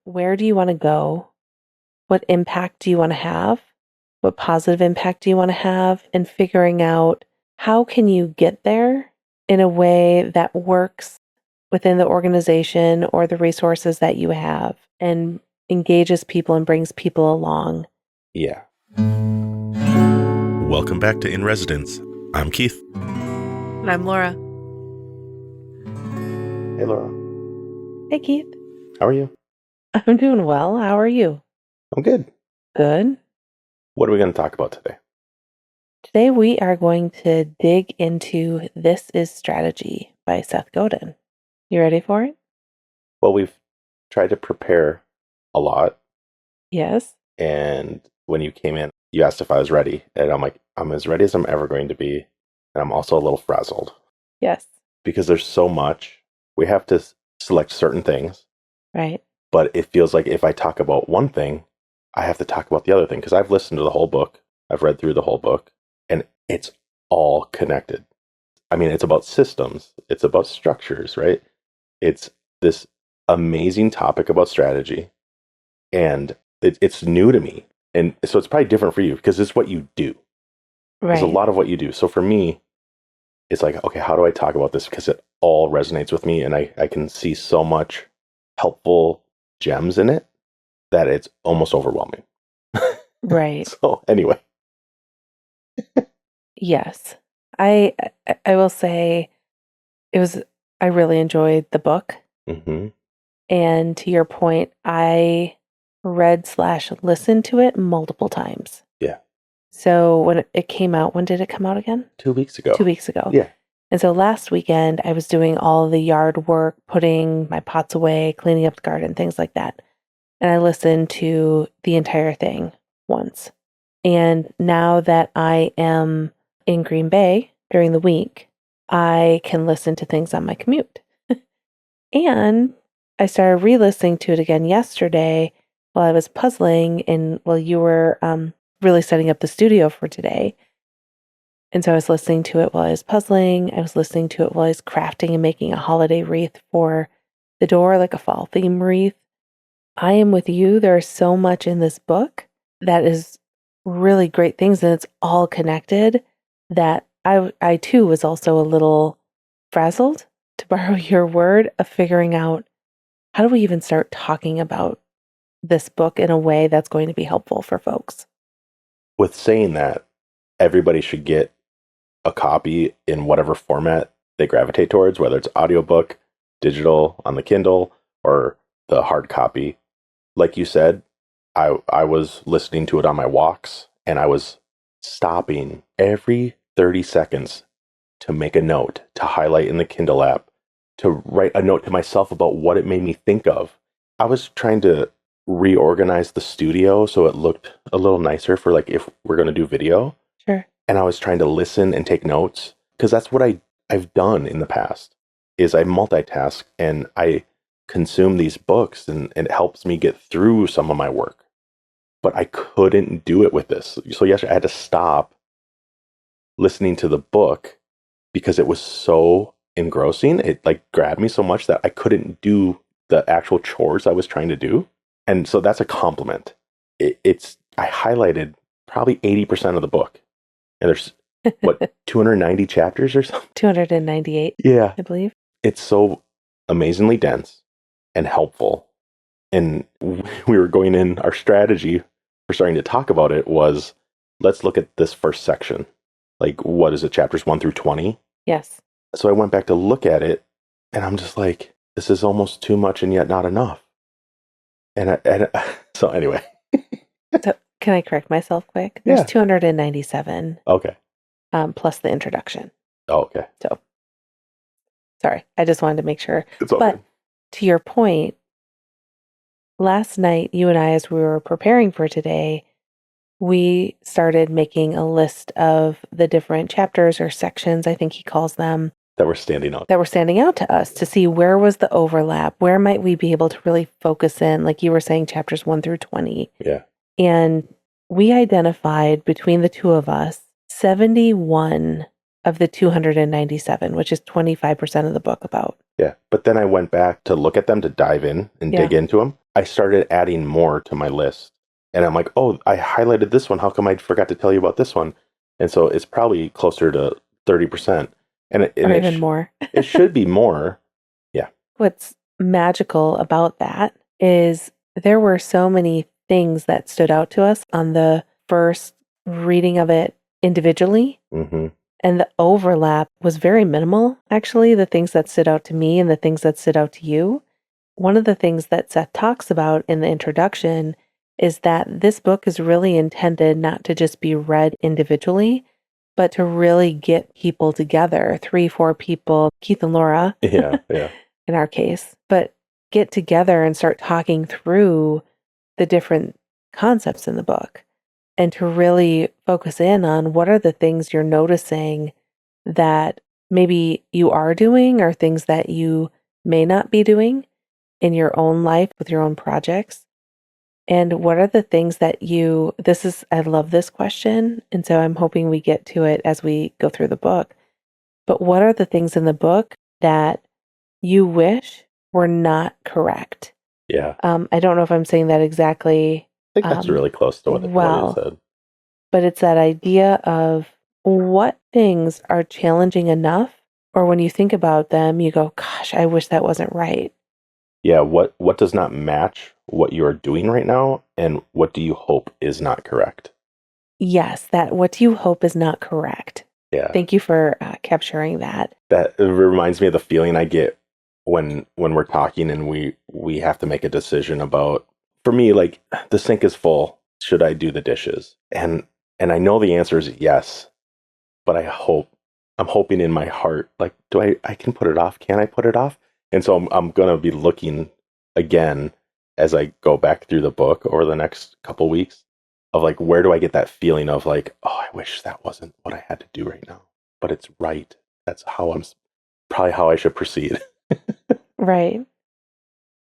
where do you want to go? What impact do you want to have? What positive impact do you want to have? And figuring out how can you get there in a way that works within the organization or the resources that you have and engages people and brings people along. Yeah. Welcome back to In Residence. I'm Keith. And I'm Laura. Hey, Laura. Hey, Keith. How are you? I'm doing well. How are you? I'm good. Good. What are we going to talk about today? Today we are going to dig into This is Strategy by Seth Godin. You ready for it? Well, we've tried to prepare a lot. Yes. And when you came in, you asked if I was ready. And I'm like, I'm as ready as I'm ever going to be. And I'm also a little frazzled. Yes. Because there's so much. We have to select certain things. Right. But it feels like if I talk about one thing, I have to talk about the other thing. Because I've listened to the whole book. I've read through the whole book. And it's all connected. I mean, it's about systems. It's about structures, right? It's this amazing topic about strategy. And it's new to me. And so it's probably different for you because it's what you do. Right. There's a lot of what you do. So for me, it's like, okay, how do I talk about this? Because it all resonates with me. And I can see so much helpful gems in it that it's almost overwhelming. Right. So anyway. Yes. I will say I really enjoyed the book. Mm-hmm. And to your point, I read/listened to it multiple times. Yeah. So when it came out, when did it come out again? 2 weeks ago. 2 weeks ago. Yeah. And so last weekend, I was doing all the yard work, putting my pots away, cleaning up the garden, things like that. And I listened to the entire thing once. And now that I am in Green Bay during the week, I can listen to things on my commute. And I started re-listening to it again yesterday while I was puzzling and while you were really setting up the studio for today. And so I was listening to it while I was puzzling. I was listening to it while I was crafting and making a holiday wreath for the door, like a fall theme wreath. I am with you. There is so much in this book that is really great things, and it's all connected, that I too was also a little frazzled, to borrow your word, of figuring out how do we even start talking about this book in a way that's going to be helpful for folks. With saying that, everybody should get a copy in whatever format they gravitate towards, whether it's audiobook, digital on the Kindle, or the hard copy. Like you said, I was listening to it on my walks, and I was stopping every 30 seconds to make a note, to highlight in the Kindle app, to write a note to myself about what it made me think of. I was trying to reorganize the studio so it looked a little nicer for like if we're going to do video. Sure. And I was trying to listen and take notes because that's what I've done in the past is I multitask and I consume these books and it helps me get through some of my work. But I couldn't do it with this. So yesterday I had to stop listening to the book because it was so engrossing. It like grabbed me so much that I couldn't do the actual chores I was trying to do. And so that's a compliment. I highlighted probably 80% of the book. And there's, 290 chapters or something? 298, yeah, I believe. It's so amazingly dense and helpful. And we were going in, our strategy for starting to talk about it was, let's look at this first section. Like, what is it, chapters 1 through 20? Yes. So I went back to look at it, and I'm just like, this is almost too much and yet not enough. So anyway. So can I correct myself quick? There's 297. Okay. Plus the introduction. Oh, okay. So, sorry, I just wanted to make sure. It's all but good. To your point, last night, you and I, as we were preparing for today, we started making a list of the different chapters or sections, I think he calls them, that were standing out to us to see where was the overlap, where might we be able to really focus in, like you were saying, chapters 1 through 20. Yeah. And we identified between the two of us 71 of the 297, which is 25% of the book about. Yeah. But then I went back to look at them to dive in and dig into them. I started adding more to my list. And I'm like, oh, I highlighted this one. How come I forgot to tell you about this one? And so it's probably closer to 30%. Or even more. It should be more. Yeah. What's magical about that is there were so many things that stood out to us on the first reading of it individually. Mm-hmm. And the overlap was very minimal, actually, the things that stood out to me and the things that stood out to you. One of the things that Seth talks about in the introduction is that this book is really intended not to just be read individually, but to really get people together, 3-4 people, Keith and Laura, Yeah. in our case, but get together and start talking through the different concepts in the book and to really focus in on what are the things you're noticing that maybe you are doing or things that you may not be doing in your own life with your own projects. And what are the things that I love this question. And so I'm hoping we get to it as we go through the book. But what are the things in the book that you wish were not correct? Yeah. I don't know if I'm saying that exactly. I think that's really close to what you said. But it's that idea of what things are challenging enough, or when you think about them, you go, gosh, I wish that wasn't right. Yeah, what does not match what you are doing right now, and what do you hope is not correct? Yes, that what do you hope is not correct. Yeah. Thank you for capturing that. That reminds me of the feeling I get when we're talking and we have to make a decision about, for me, like, the sink is full. Should I do the dishes? And I know the answer is yes, but I'm hoping in my heart, like, I can put it off? Can I put it off? And so I'm going to be looking again as I go back through the book over the next couple weeks of, like, where do I get that feeling of, like, oh, I wish that wasn't what I had to do right now, but it's right. That's probably how I should proceed. Right.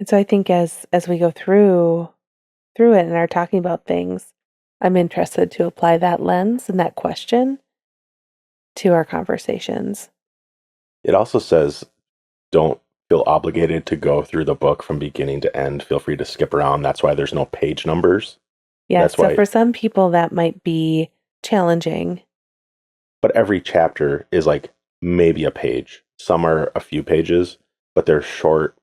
And so I think as we go through it and are talking about things, I'm interested to apply that lens and that question to our conversations. It also says, don't feel obligated to go through the book from beginning to end. Feel free to skip around. That's why there's no page numbers. Yeah, so for some people that might be challenging. But every chapter is like maybe a page. Some are a few pages, but they're short,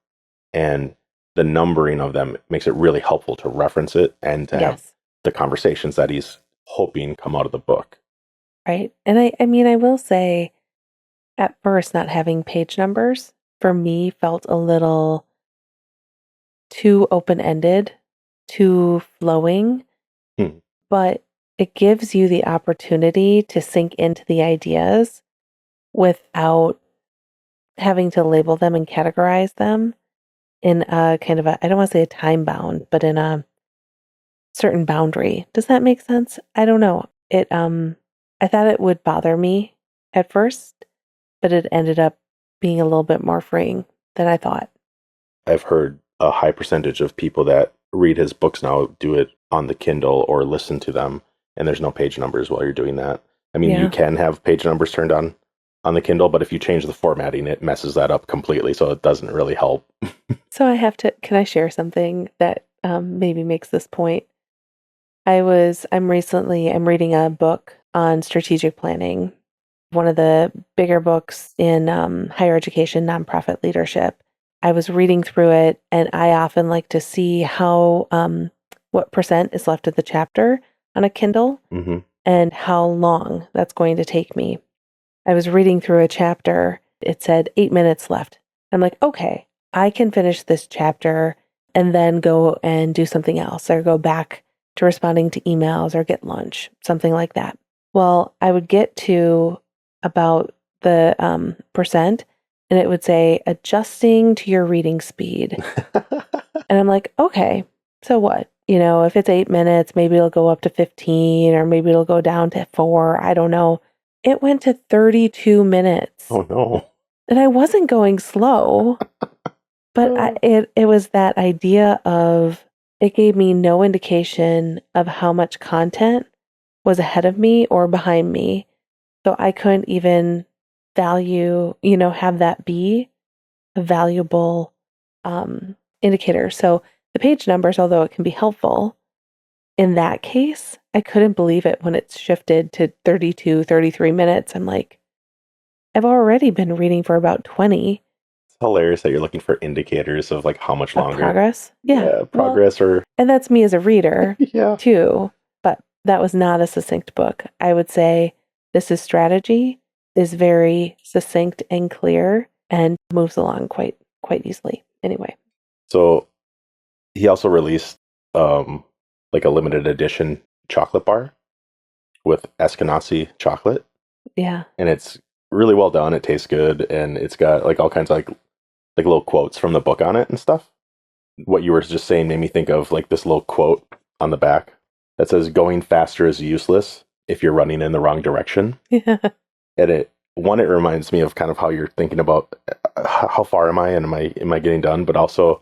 and the numbering of them makes it really helpful to reference it and to have the conversations that he's hoping come out of the book. Right. And I mean, I will say, at first, not having page numbers for me felt a little too open-ended, too flowing, but it gives you the opportunity to sink into the ideas without having to label them and categorize them in a kind of I don't want to say a time bound, but in a certain boundary. Does that make sense? I don't know. I thought it would bother me at first, but it ended up being a little bit more freeing than I thought. I've heard a high percentage of people that read his books now do it on the Kindle or listen to them, and there's no page numbers while you're doing that. I mean, you can have page numbers turned on the Kindle, but if you change the formatting, it messes that up completely, so it doesn't really help. So can I share something that maybe makes this point? I'm reading a book on strategic planning, one of the bigger books in higher education, nonprofit leadership. I was reading through it, and I often like to see how what percent is left of the chapter on a Kindle and how long that's going to take me. I was reading through a chapter. It said 8 minutes left. I'm like, okay, I can finish this chapter and then go and do something else or go back to responding to emails or get lunch, something like that. Well, I would get to about the percent and it would say adjusting to your reading speed. And I'm like, okay, so what? If it's 8 minutes, maybe it'll go up to 15 or maybe it'll go down to 4. I don't know. It went to 32 minutes. Oh, no. And I wasn't going slow, but it was that idea of it gave me no indication of how much content was ahead of me or behind me. So I couldn't even have that be a valuable indicator. So the page numbers, although it can be helpful, in that case, I couldn't believe it when it's shifted to 32, 33 minutes. I'm like, I've already been reading for about 20. It's hilarious that you're looking for indicators of like how much Of longer. progress. Yeah. Progress and that's me as a reader yeah. too. But that was not a succinct book. I would say this is strategy, is very succinct and clear and moves along quite easily. Anyway. So he also released like a limited edition chocolate bar with Eskenazi chocolate. Yeah. And it's really well done. It tastes good, and it's got like all kinds of like little quotes from the book on it and stuff. What you were just saying made me think of like this little quote on the back that says, "Going faster is useless if you're running in the wrong direction." Yeah. And it reminds me of kind of how you're thinking about how far am I and am I getting done, but also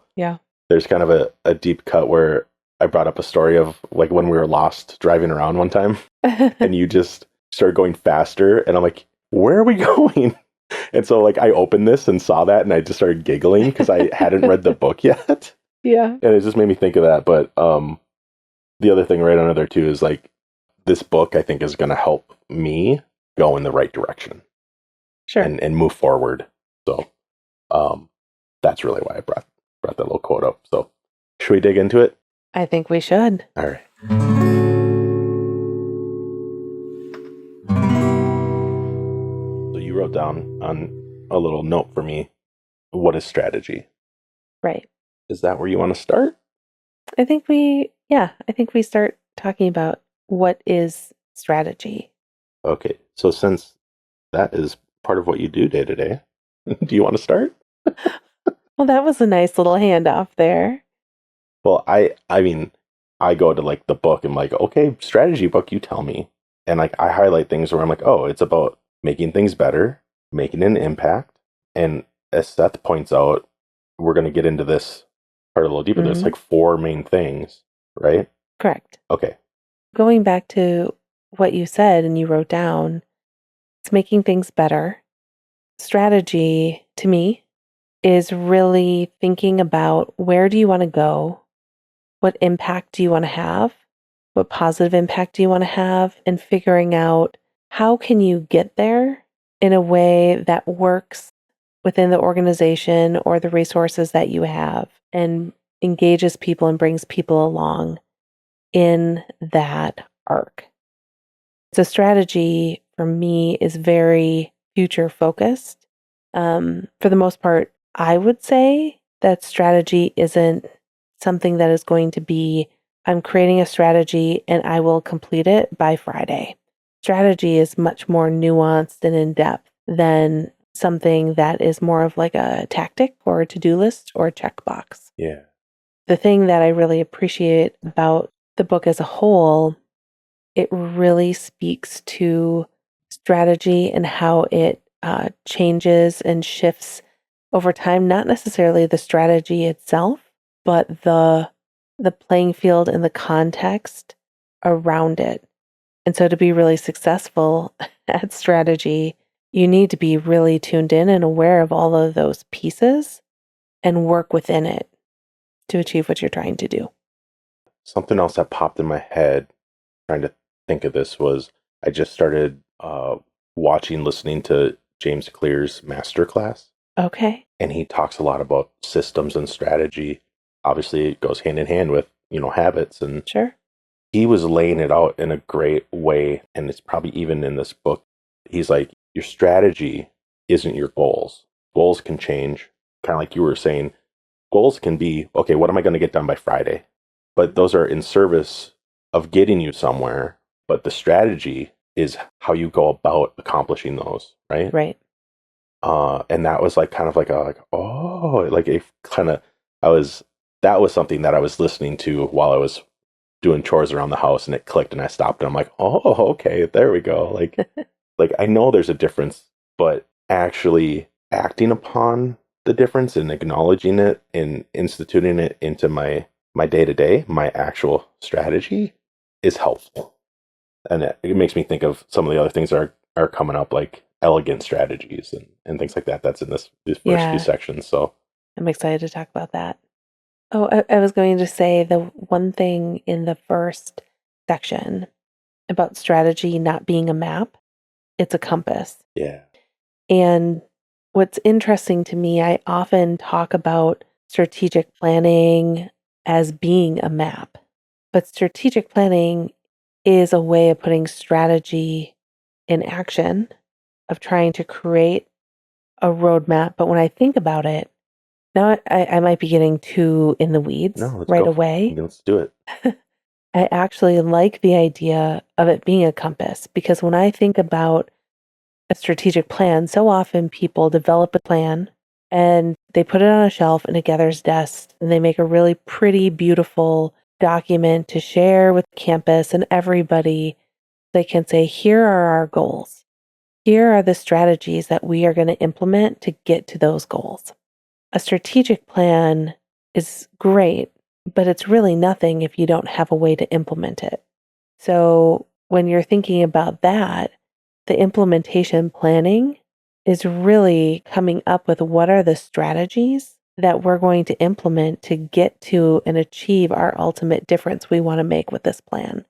there's kind of a deep cut where I brought up a story of like when we were lost driving around one time and you just started going faster and I'm like, where are we going? And so like I opened this and saw that and I just started giggling because I hadn't read the book yet. Yeah. And it just made me think of that. But the other thing right under there too is like this book I think is going to help me go in the right direction. Sure. And move forward. So that's really why I brought that little quote up. So should we dig into it? I think we should. All right. So you wrote down on a little note for me, what is strategy? Right. Is that where you want to start? I think we start talking about what is strategy. Okay. So since that is part of what you do day to day, do you want to start? Well, that was a nice little handoff there. Well, I mean, I go to like the book and like, okay, strategy book, you tell me. And like I highlight things where I'm like, oh, it's about making things better, making an impact. And as Seth points out, we're going to get into this part a little deeper. There's like 4 main things, right? Correct. Okay. Going back to what you said and you wrote down, it's making things better. Strategy to me is really thinking about where do you want to go? What impact do you want to have? What positive impact do you want to have? And figuring out how can you get there in a way that works within the organization or the resources that you have and engages people and brings people along in that arc. So strategy for me is very future focused. For the most part, I would say that strategy isn't something that is going to be, I'm creating a strategy and I will complete it by Friday. Strategy is much more nuanced and in depth than something that is more of like a tactic or a to-do list or a checkbox. Yeah. The thing that I really appreciate about the book as a whole, it really speaks to strategy and how it changes and shifts over time, not necessarily the strategy itself, but the playing field and the context around it. And so to be really successful at strategy, you need to be really tuned in and aware of all of those pieces and work within it to achieve what you're trying to do. Something else that popped in my head trying to think of this was I just started listening to James Clear's masterclass. Okay. And he talks a lot about systems and strategy. Obviously, it goes hand in hand with, habits. And sure. He was laying it out in a great way. And it's probably even in this book. He's like, your strategy isn't your goals. Goals can change. Kind of like you were saying, goals can be, okay, what am I going to get done by Friday? But those are in service of getting you somewhere. But the strategy is how you go about accomplishing those, right? Right. And that was like kind of like that was something that I was listening to while I was doing chores around the house, and it clicked and I stopped and I'm like, oh, okay, there we go. Like, like I know there's a difference, but actually acting upon the difference and acknowledging it and instituting it into my day to day, my actual strategy is helpful. And it makes me think of some of the other things that are are coming up, like elegant strategies and things like that. That's in these first few Yeah, sections. So I'm excited to talk about that. Oh, I was going to say the one thing in the first section about strategy not being a map, it's a compass. yeah, And what's interesting to me, I often talk about strategic planning as being a map, but strategic planning is a way of putting strategy in action, of trying to create a roadmap. But when I think about it, now I might be getting too in the weeds no, let's right go. away. Let's do it. I actually like the idea of it being a compass because when I think about a strategic plan, so often people develop a plan and they put it on a shelf in a gatherer's desk and they make a really pretty, beautiful document to share with campus and everybody. They can say, here are our goals. Here are the strategies that we are going to implement to get to those goals. A strategic plan is great, but it's really nothing if you don't have a way to implement it. So when you're thinking about that, the implementation planning is really coming up with what are the strategies that we're going to implement to get to and achieve our ultimate difference we want to make with this plan.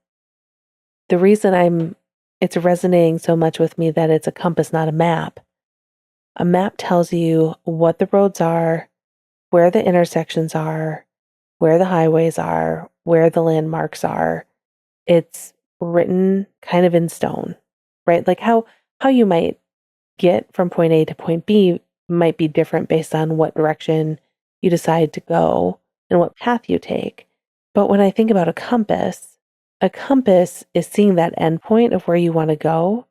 The reason it's resonating so much with me that it's a compass, not a map. A map tells you what the roads are, where the intersections are, where the highways are, where the landmarks are. It's written kind of in stone, right? Like how you might get from point A to point B might be different based on what direction you decide to go and what path you take. But when I think about a compass is seeing that endpoint of where you want to go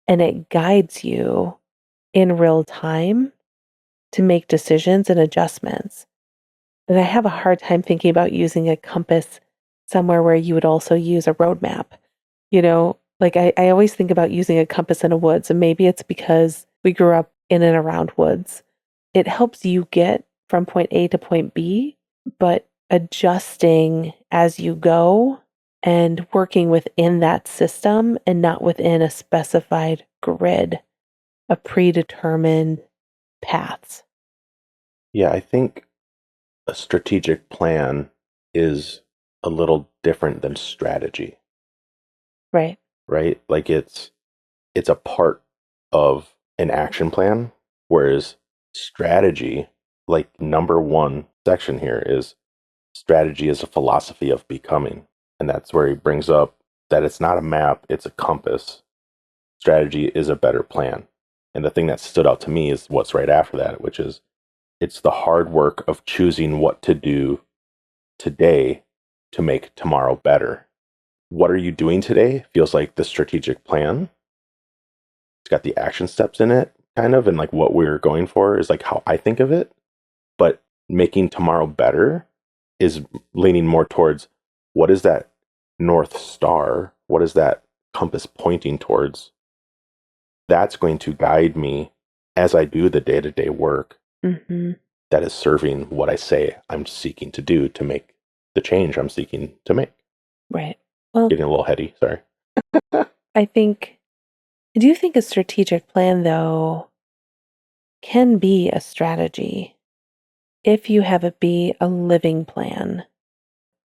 and it guides you in real time to make decisions and adjustments. And I have a hard time thinking about using a compass somewhere where you would also use a roadmap. Like I always think about using a compass in a woods, and maybe it's because we grew up in and around woods. It helps you get from point A to point B, but adjusting as you go and working within that system and not within a specified grid of predetermined paths. Yeah, I think a strategic plan is a little different than strategy, Right. right? Like it's a part of an action plan, whereas strategy, like number one section here is strategy is a philosophy of becoming. And that's where he brings up that it's not a map, it's a compass. Strategy is a better plan. And the thing that stood out to me is what's right after that, which is it's the hard work of choosing what to do today to make tomorrow better. What are you doing today feels like the strategic plan. It's got the action steps in it, kind of, and like what we're going for is like how I think of it. But making tomorrow better is leaning more towards what is that North Star? What is that compass pointing towards? That's going to guide me as I do the day to day work Mm-hmm. that is serving what I say I'm seeking to do to make the change I'm seeking to make. Right. Well, Getting a little heady, sorry. I think, I do think a strategic plan, though, can be a strategy if you have it be a living plan.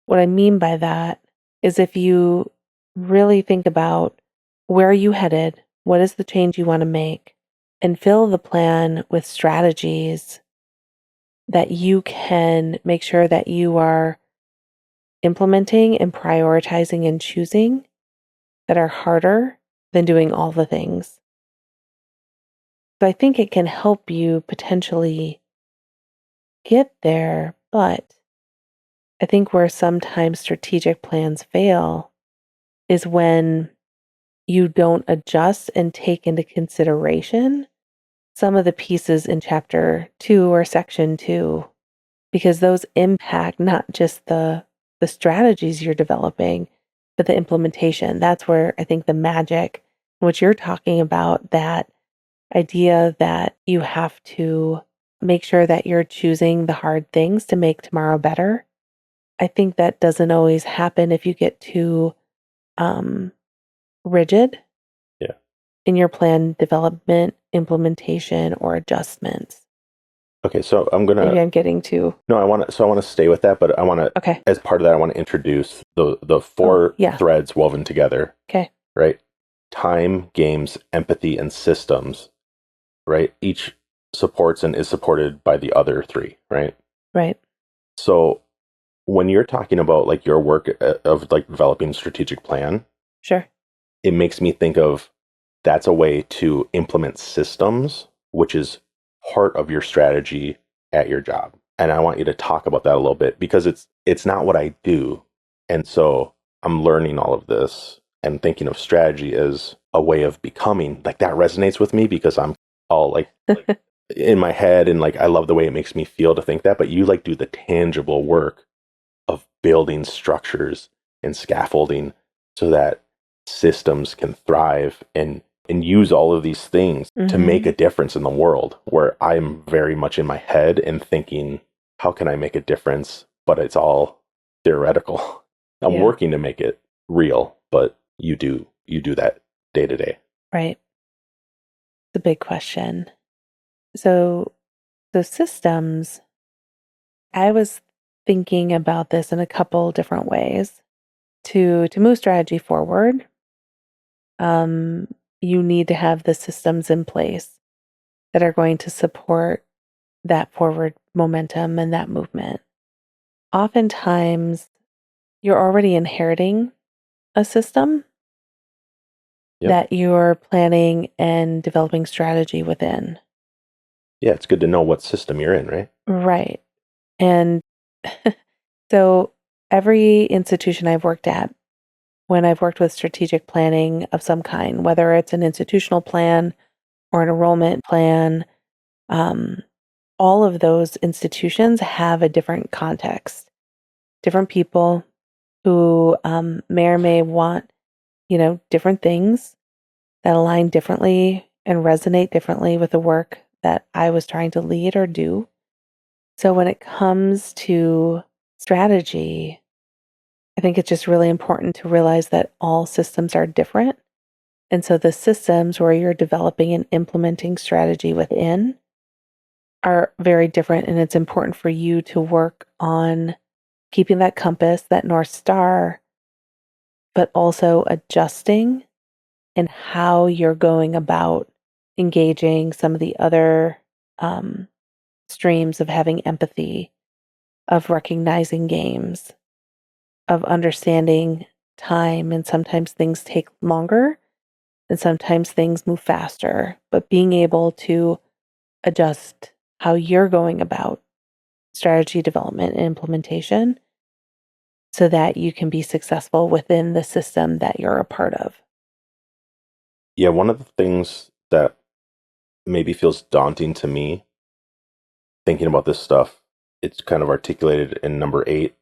What I mean by that is if you really think about where are you headed, what is the change you want to make, and fill the plan with strategies that you can make sure that you are implementing and prioritizing and choosing that are harder than doing all the things. So I think it can help you potentially get there, but I think where sometimes strategic plans fail is when you don't adjust and take into consideration some of the pieces in chapter 2 or section 2 because those impact not just the strategies you're developing but the implementation. That's where I think the magic, what you're talking about, that idea that you have to make sure that you're choosing the hard things to make tomorrow better. I think that doesn't always happen if you get too um, rigid. Yeah. in your plan development, implementation, or adjustments. Okay, so Maybe I'm getting too. no, I want to stay with that, but I want to, Okay. as part of that, I want to introduce the Oh, four yeah. threads woven together, Okay. right? Time, games, empathy, and systems, right? Each supports and is supported by the other three, right? Right. So when you're talking about like your work of like developing a strategic plan, Sure. it makes me think of that's a way to implement systems, which is part of your strategy at your job. And I want you to talk about that a little bit because it's not what I do. And so I'm learning all of this and thinking of strategy as a way of becoming. Like that resonates with me because I'm all like in my head and like I love the way it makes me feel to think that, but you like do the tangible work of building structures and scaffolding so that systems can thrive and use all of these things to make a difference in the world, where I'm very much in my head and thinking, how can I make a difference? But it's all theoretical. I'm working to make it real, but you do that day to day. Right. It's a big question. So the systems, I was thinking about this in a couple different ways. To move strategy forward, um, you need to have the systems in place that are going to support that forward momentum and that movement. Oftentimes, you're already inheriting a system Yep. that you're planning and developing strategy within. Yeah, it's good to know what system you're in, right? Right. And so, every institution I've worked at, when I've worked with strategic planning of some kind, whether it's an institutional plan or an enrollment plan, um, all of those institutions have a different context, different people who may or may want, different things that align differently and resonate differently with the work that I was trying to lead or do. So when it comes to strategy, I think it's just really important to realize that all systems are different. And so the systems where you're developing and implementing strategy within are very different. And it's important for you to work on keeping that compass, that North Star, but also adjusting in how you're going about engaging some of the other um, streams of having empathy, of recognizing games, of understanding time. And sometimes things take longer and sometimes things move faster, but being able to adjust how you're going about strategy development and implementation so that you can be successful within the system that you're a part of. Yeah, one of the things that maybe feels daunting to me thinking about this stuff, it's kind of articulated in number 8.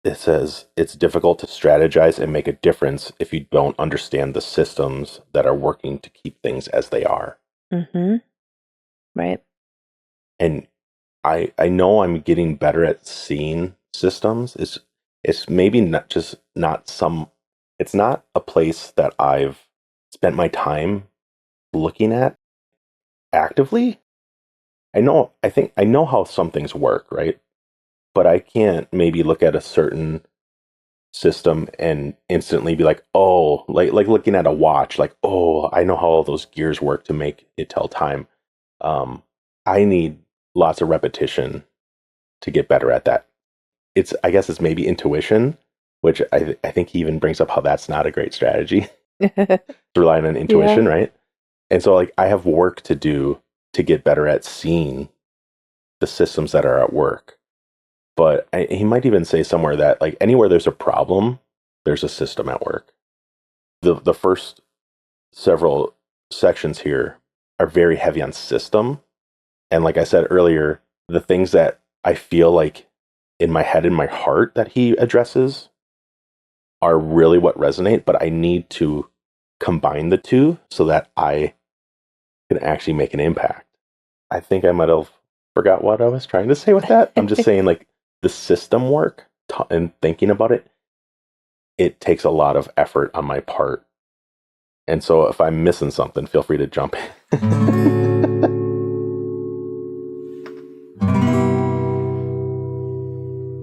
It says it's difficult to strategize and make a difference if you don't understand the systems that are working to keep things as they are. Mm-hmm. Right. And I know I'm getting better at seeing systems. It's maybe not just not some it's not a place that I've spent my time looking at actively. I know how some things work, right? But I can't maybe look at a certain system and instantly be like, oh, like looking at a watch, like, oh, I know how all those gears work to make it tell time. Um, I need lots of repetition to get better at that. I guess it's maybe intuition, which I think he even brings up how that's not a great strategy to rely on intuition, right? And so like I have work to do to get better at seeing the systems that are at work. But he might even say somewhere that like anywhere there's a problem, there's a system at work. The first several sections here are very heavy on system. And like I said earlier, the things that I feel like in my head and my heart that he addresses are really what resonate, but I need to combine the two so that I can actually make an impact. I think I might have forgot what I was trying to say with that. I'm just saying like the system work and thinking about it, it takes a lot of effort on my part And so if I'm missing something, feel free to jump in.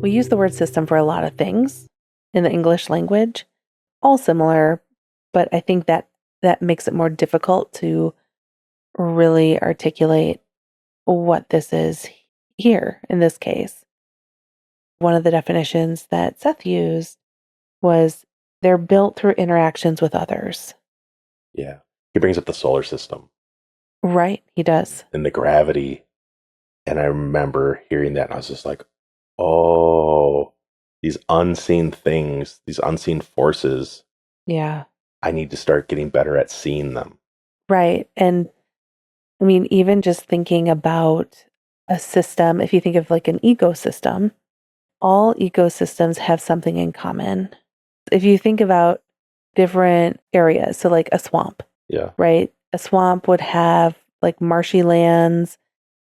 We use the word system for a lot of things in the English language, all similar, but I think that makes it more difficult to really articulate what this is here in this case. One of the definitions that Seth used was they're built through interactions with others. Yeah. He brings up the solar system. Right, he does. And the gravity. And I remember hearing that and I was just like, oh, these unseen things, these unseen forces. Yeah. I need to start getting better at seeing them. Right. And I mean, even just thinking about a system, if you think of like an ecosystem, all ecosystems have something in common. If you think about different areas, so like a swamp, Yeah. right? A swamp would have like marshy lands,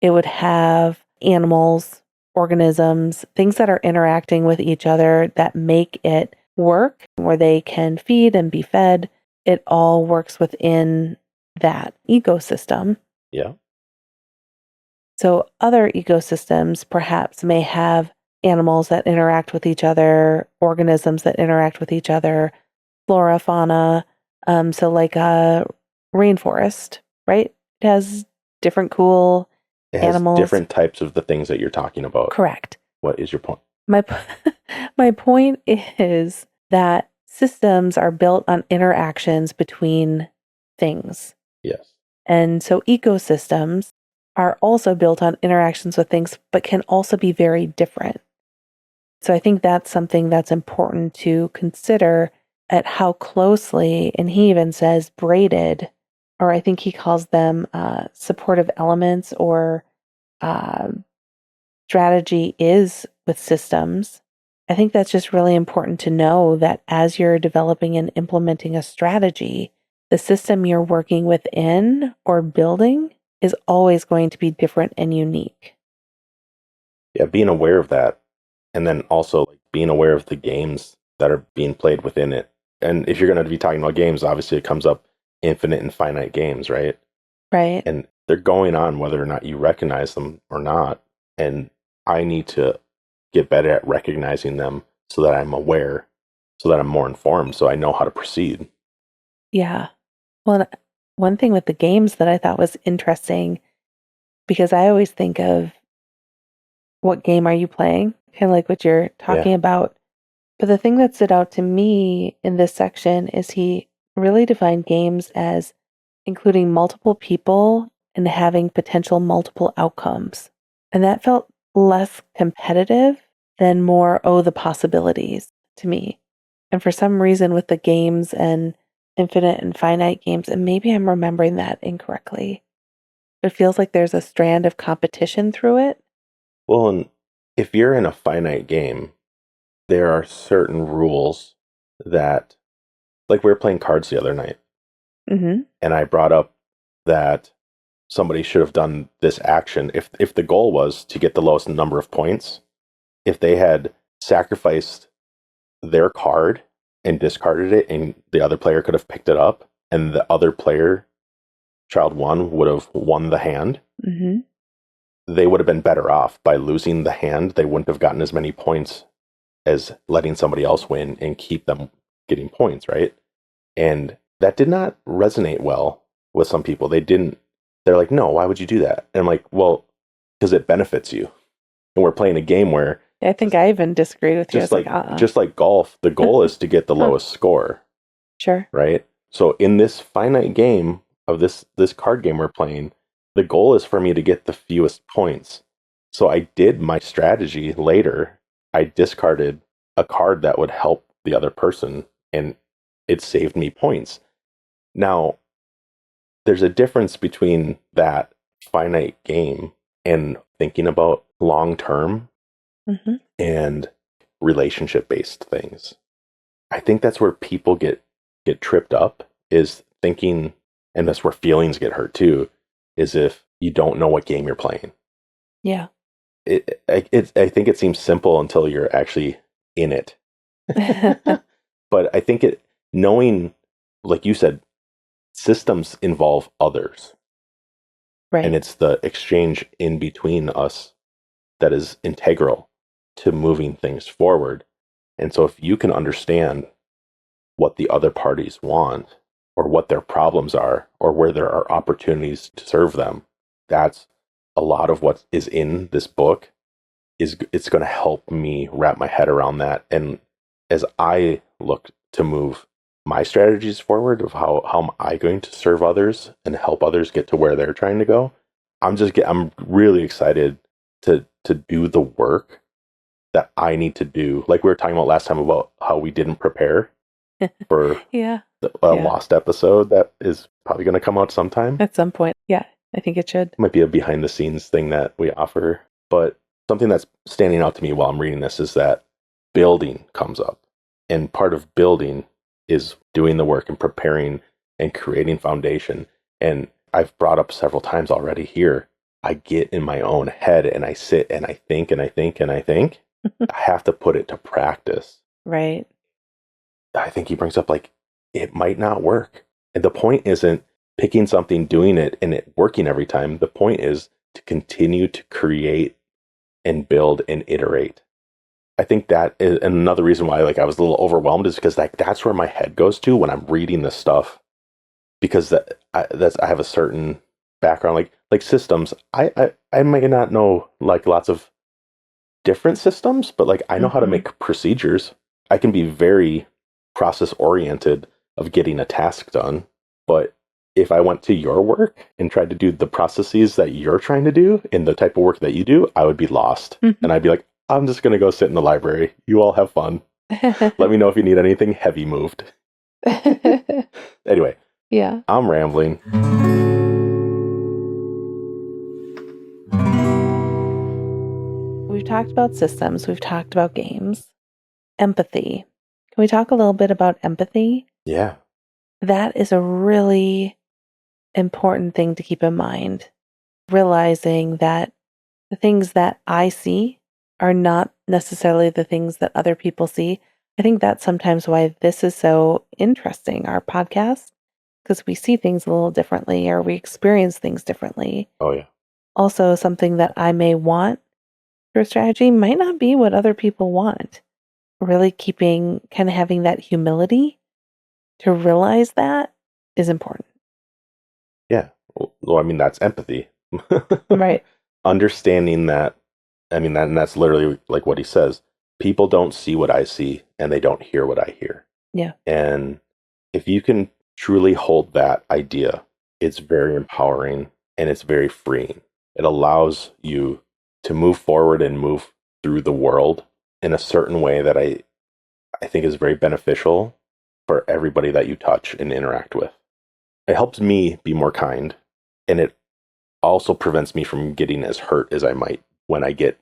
it would have animals, organisms, things that are interacting with each other that make it work, where they can feed and be fed. It all works within that ecosystem. Yeah. So other ecosystems perhaps may have animals that interact with each other, organisms that interact with each other, flora, fauna. So like a rainforest, right? It has different cool It has animals. different types of the things that you're talking about. Correct. What is your point? My my point is that systems are built on interactions between things. Yes. And so ecosystems are also built on interactions with things, but can also be very different. So I think that's something that's important to consider at how closely, and he even says braided, or I think he calls them supportive elements or uh, strategy is with systems. I think that's just really important to know that as you're developing and implementing a strategy, the system you're working within or building is always going to be different and unique. Yeah, being aware of that. And then also like being aware of the games that are being played within it. And if you're going to be talking about games, obviously it comes up infinite and finite games, right? Right? And they're going on whether or not you recognize them or not. And I need to get better at recognizing them so that I'm aware, so that I'm more informed, so I know how to proceed. Yeah. Well, one thing with the games that I thought was interesting, because I always think of what game are you playing? Kind of like what you're talking Yeah. about. But the thing that stood out to me in this section is he really defined games as including multiple people and having potential multiple outcomes. And that felt less competitive than more, oh, the possibilities to me. And for some reason, with the games and infinite and finite games, and maybe I'm remembering that incorrectly, it feels like there's a strand of competition through it. Well, and if you're in a finite game, there are certain rules that, like we were playing cards the other night, Mm-hmm. and I brought up that somebody should have done this action. If the goal was to get the lowest number of points, if they had sacrificed their card and discarded it, and the other player could have picked it up, and the other player, child one, would have won the hand, Mm-hmm. they would have been better off by losing the hand. They wouldn't have gotten as many points as letting somebody else win and keep them getting points, right? And that did not resonate well with some people. They're like, no, why would you do that? And I'm like, well, because it benefits you. And we're playing a game where I think I even disagreed with you. I just was like, like just like golf, the goal is to get the lowest score, Sure. right? So in this finite game of this card game we're playing, the goal is for me to get the fewest points. So I did my strategy later. I discarded a card that would help the other person, and it saved me points. Now, there's a difference between that finite game and thinking about long term Mm-hmm. and relationship based things. I think that's where people get tripped up, is thinking, and that's where feelings get hurt too, is if you don't know what game you're playing. Yeah. I think it seems simple until you're actually in it. But I think knowing, like you said, systems involve others. Right. And it's the exchange in between us that is integral to moving things forward. And so if you can understand what the other parties want, or what their problems are, or where there are opportunities to serve them, that's a lot of what is in this book. It's going to help me wrap my head around that. And as I look to move my strategies forward of how am I going to serve others and help others get to where they're trying to go, I'm really excited to do the work that I need to do. Like we were talking about last time about how we didn't prepare for Yeah. a Yeah. lost episode that is probably going to come out sometime. At some point. Yeah, I think it should. Might be a behind the scenes thing that we offer. But something that's standing out to me while I'm reading this is that building comes up. And part of building is doing the work and preparing and creating foundation. And I've brought up several times already here, I get in my own head and I sit and I think and I think and I think. I have to put it to practice. Right. I think he brings up like, it might not work. And the point isn't picking something, doing it, and it working every time. The point is to continue to create and build and iterate. I think that is another reason why like I was a little overwhelmed is because like that's where my head goes to when I'm reading this stuff. Because I have a certain background, like systems. I might not know like lots of different systems, but like I know how to make procedures. I can be very process oriented of getting a task done, but if I went to your work and tried to do the processes that you're trying to do in the type of work that you do, I would be lost. And I'd be like, I'm just going to go sit in the library. You all have fun. Let me know if you need anything heavy moved. Anyway, Yeah. I'm rambling. We've talked about systems. We've talked about games. Empathy. Can we talk a little bit about empathy? Yeah. That is a really important thing to keep in mind. Realizing that the things that I see are not necessarily the things that other people see. I think that's sometimes why this is so interesting, our podcast, because we see things a little differently or we experience things differently. Oh, yeah. Also, something that I may want for a strategy might not be what other people want. Really kind of having that humility to realize that is important. Yeah. Well, I mean, that's empathy. Right. Understanding that, I mean, and that's literally like what he says. People don't see what I see and they don't hear what I hear. Yeah. And if you can truly hold that idea, it's very empowering and it's very freeing. It allows you to move forward and move through the world in a certain way that I think is very beneficial for everybody that you touch and interact with. It helps me be more kind, and it also prevents me from getting as hurt as I might when I get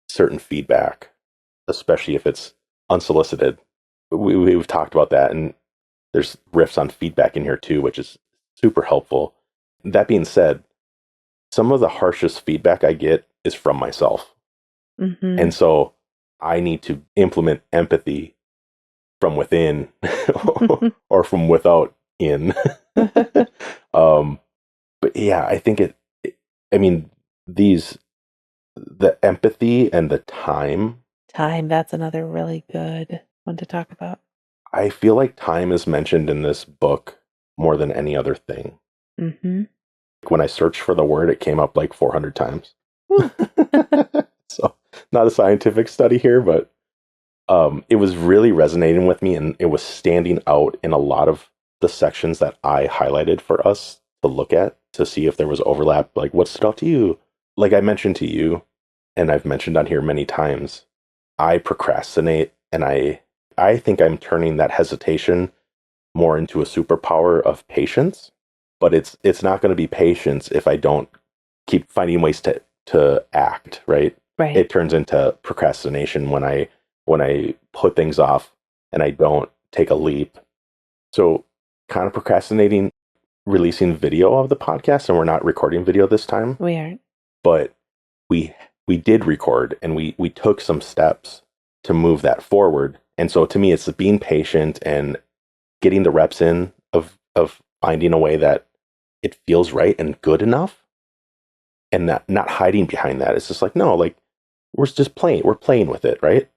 certain feedback, especially if it's unsolicited. We've talked about that, and there's riffs on feedback in here too, which is super helpful. That being said, some of the harshest feedback I get is from myself. And so I need to implement empathy from within or from without in. But yeah, I think I mean, the empathy and the time. Time, that's another really good one to talk about. I feel like time is mentioned in this book more than any other thing. When I searched for the word, it came up like 400 times. So, not a scientific study here, but it was really resonating with me, and it was standing out in a lot of the sections that I highlighted for us to look at to see if there was overlap. Like, what stood out to you? Like I mentioned to you, and I've mentioned on here many times, I procrastinate, and I think I'm turning that hesitation more into a superpower of patience. But it's not going to be patience if I don't keep finding ways to act, right? Right. It turns into procrastination when I put things off and I don't take a leap. So kind of procrastinating releasing video of the podcast, and we're not recording video this time. We aren't. But we did record, and we took some steps to move that forward. And so to me, it's being patient and getting the reps in of finding a way that it feels right and good enough, and not hiding behind that. It's just like, no, like we're just playing. We're playing with it, right?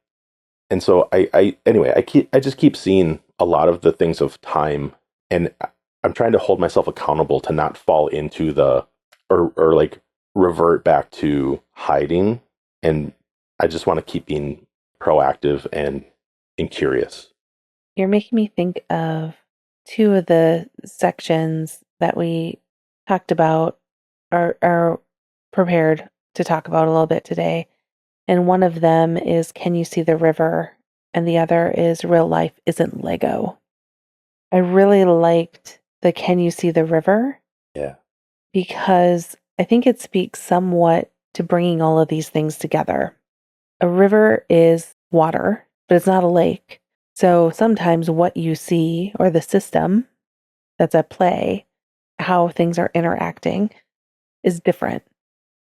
And so anyway, I just keep seeing a lot of the things of time, and I'm trying to hold myself accountable to not fall into or like revert back to hiding. And I just want to keep being proactive and curious. You're making me think of two of the sections that we talked about or are prepared to talk about a little bit today. And one of them is Can You See the River? And the other is Real Life Isn't Lego. I really liked the Can You See the River? Yeah. Because I think it speaks somewhat to bringing all of these things together. A river is water, but it's not a lake. So sometimes what you see or the system that's at play, how things are interacting, is different.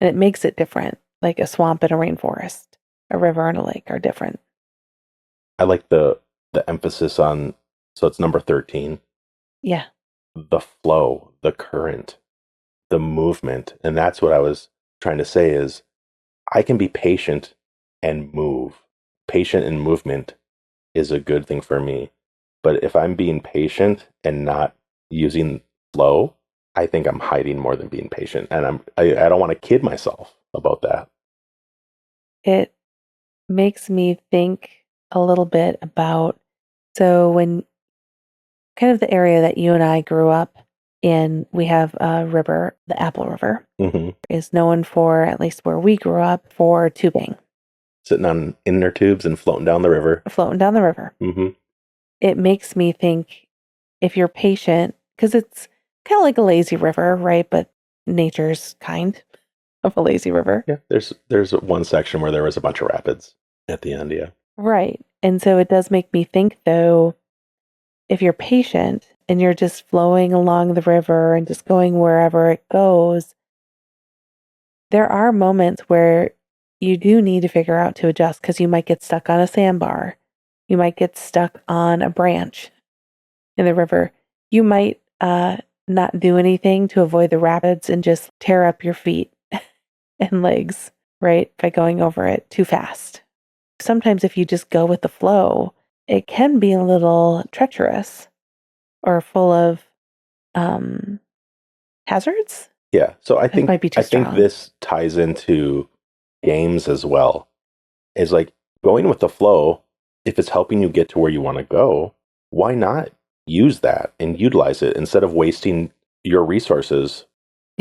And it makes it different, like a swamp and a rainforest, a river and a lake are different. I like the emphasis on, so it's number 13, Yeah. the flow, the current, the movement. And that's what I was trying to say is I can be patient and move. Patient and movement is a good thing for me. But if I'm being patient and not using flow, I think I'm hiding more than being patient. And I don't want to kid myself about that. It makes me think a little bit about, so when kind of the area that you and I grew up in, we have a river, the Apple River, is known for, at least where we grew up, for tubing. Sitting on inner tubes and floating down the river. Floating down the river. It makes me think, if you're patient, because it's kind of like a lazy river, right? But nature's kind of a lazy river. Yeah, there's one section where there was a bunch of rapids at the end, yeah. Right. And so it does make me think, though, if you're patient and you're just flowing along the river and just going wherever it goes, there are moments where you do need to figure out to adjust, because you might get stuck on a sandbar. You might get stuck on a branch in the river. You might not do anything to avoid the rapids and just tear up your feet and legs, right? By going over it too fast. Sometimes if you just go with the flow, it can be a little treacherous or full of hazards. Yeah. So I think might be too strong. this ties into games as well. Is like going with the flow, if it's helping you get to where you want to go, why not use that and utilize it instead of wasting your resources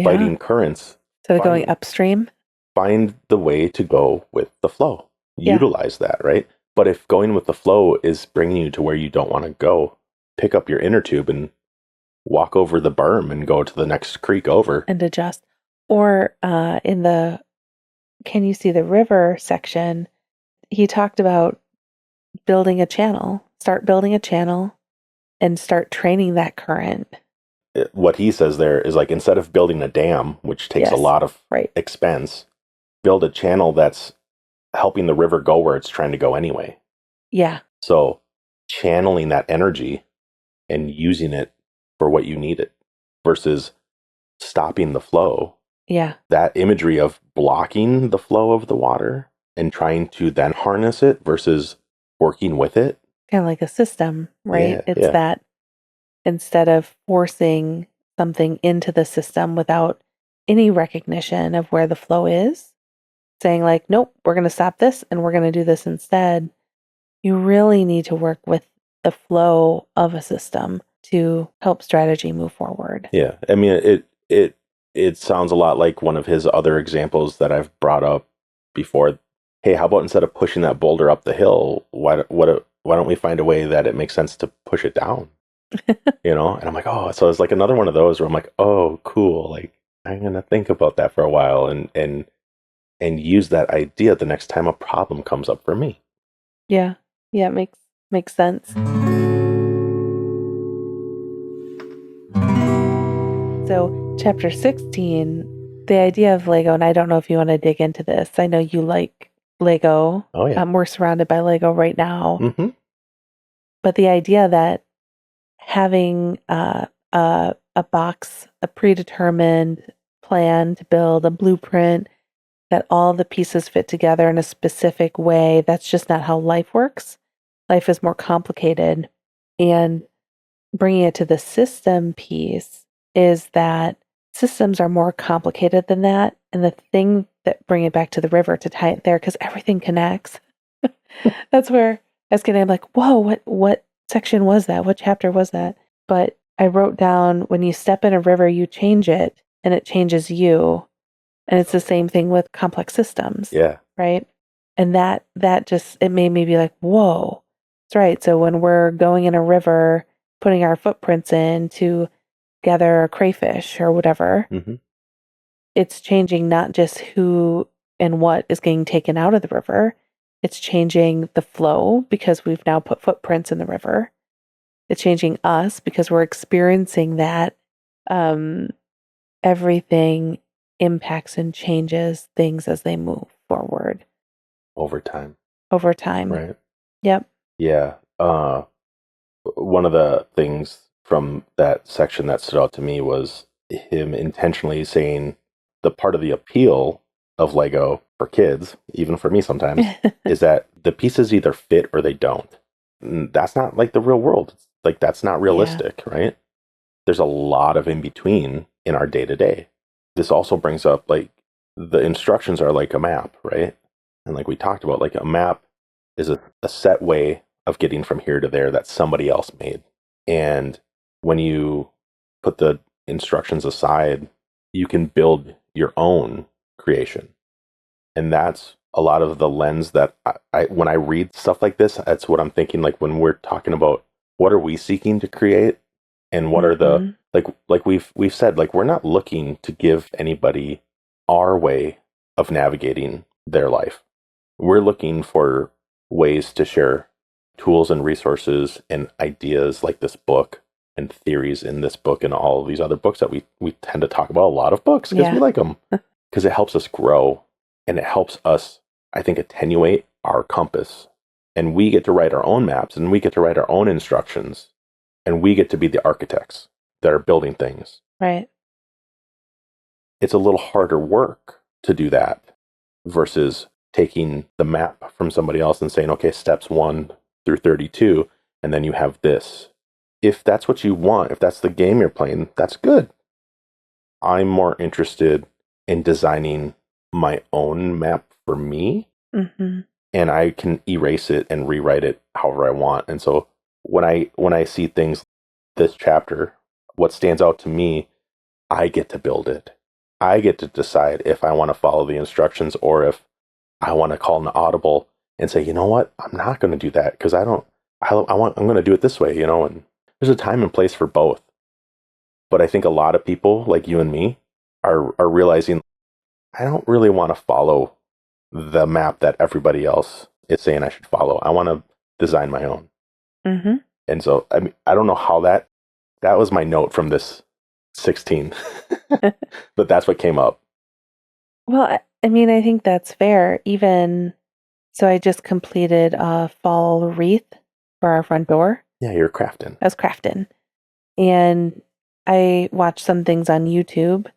fighting currents? Instead of going upstream, find the way to go with the flow. Utilize that, right? But if going with the flow is bringing you to where you don't want to go, pick up your inner tube and walk over the berm and go to the next creek over. And adjust. Or in the Can You See the River section, he talked about building a channel. Start building a channel and start training that current. What he says there is like, instead of building a dam, which takes a lot of expense, build a channel that's helping the river go where it's trying to go anyway. Yeah. So channeling that energy and using it for what you need it versus stopping the flow. Yeah. That imagery of blocking the flow of the water and trying to then harness it versus working with it. Kind of like a system, right? Yeah, it's that instead of forcing something into the system without any recognition of where the flow is, saying like, nope, we're going to stop this and we're going to do this instead. You really need to work with the flow of a system to help strategy move forward. Yeah. I mean, it sounds a lot like one of his other examples that I've brought up before. Hey, how about instead of pushing that boulder up the hill, why don't we find a way that it makes sense to push it down? You know? And I'm like, oh, so it's like another one of those where I'm like, oh, cool. Like, I'm going to think about that for a while and use that idea the next time a problem comes up for me. Yeah. Yeah, it makes sense. So, chapter 16, the idea of Lego, and I don't know if you want to dig into this. I know you like Lego. Oh, yeah. We're surrounded by Lego right now. Mm-hmm. But the idea that having a a box, a predetermined plan to build, a blueprint, that all the pieces fit together in a specific way. That's just not how life works. Life is more complicated. And bringing it to the system piece is that systems are more complicated than that. And the thing that bring it back to the river to tie it there, because everything connects. That's where I was getting, I'm like, whoa, what section was that? What chapter was that? But I wrote down, when you step in a river, you change it and it changes you. And it's the same thing with complex systems. Yeah. Right. And that just, it made me be like, whoa, that's right. So when we're going in a river, putting our footprints in to gather a crayfish or whatever, it's changing not just who and what is getting taken out of the river. It's changing the flow because we've now put footprints in the river. It's changing us because we're experiencing that. Everything impacts and changes things as they move forward. Over time. Right. Yep. Yeah. One of the things from that section that stood out to me was him intentionally saying the part of the appeal of Lego for kids, even for me sometimes, is that the pieces either fit or they don't. And that's not like the real world. Like, that's not realistic, right? There's a lot of in between in our day to day. This also brings up, like, the instructions are like a map, right? And like we talked about, like, a map is a set way of getting from here to there that somebody else made. And when you put the instructions aside, you can build your own creation. And that's a lot of the lens that I when I read stuff like this, that's what I'm thinking. Like, when we're talking about what are we seeking to create, and what are the, like we've said, like, we're not looking to give anybody our way of navigating their life. We're looking for ways to share tools and resources and ideas like this book and theories in this book and all of these other books that we tend to talk about, a lot of books because we like them, because it helps us grow and it helps us, I think, attenuate our compass. And we get to write our own maps and we get to write our own instructions and we get to be the architects that are building things. Right. It's a little harder work to do that versus taking the map from somebody else and saying, okay, steps 1 through 32, and then you have this. If that's what you want, if that's the game you're playing, that's good. I'm more interested in designing my own map for me, and I can erase it and rewrite it however I want. And so when I see things, this chapter, what stands out to me, I get to build it. I get to decide if I want to follow the instructions or if I want to call an audible and say, you know what, I'm not going to do that because I'm going to do it this way, you know. And there's a time and place for both. But I think a lot of people like you and me are realizing, I don't really want to follow the map that everybody else is saying I should follow. I want to design my own. And so, I mean, I don't know how that was my note from this 16, but that's what came up. Well, I mean, I think that's fair. Even so, I just completed a fall wreath for our front door. Yeah, you're crafting. I was crafting. And I watched some things on YouTube,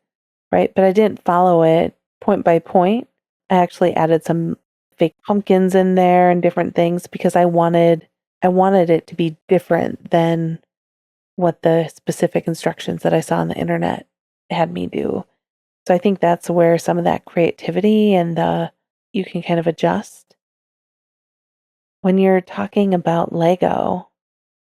right? But I didn't follow it point by point. I actually added some fake pumpkins in there and different things because I wanted it to be different than what the specific instructions that I saw on the internet had me do. So I think that's where some of that creativity and you can kind of adjust. When you're talking about Lego,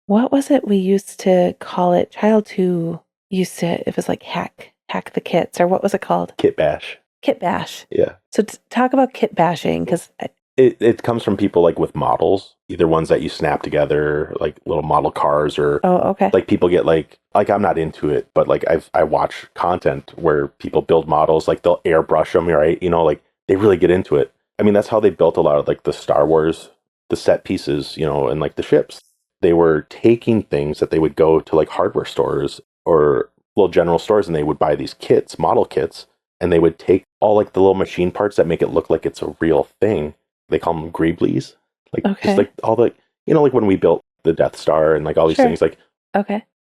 what was it we used to call it? Child 2 used to, it was like hack the kits, or what was it called? Kit bash. Kit bash. Yeah. So talk about kit bashing, because it comes from people like with models, either ones that you snap together, like little model cars, or like people get like I'm not into it, but like I watch content where people build models, like they'll airbrush them, right? You know, like they really get into it. I mean, that's how they built a lot of like the Star Wars, the set pieces, you know, and like the ships. They were taking things that they would go to like hardware stores or little general stores, and they would buy these kits, model kits, and they would take all like the little machine parts that make it look like it's a real thing. They call them greeblies. Like just like all the, you know, like when we built the Death Star and like all these things, like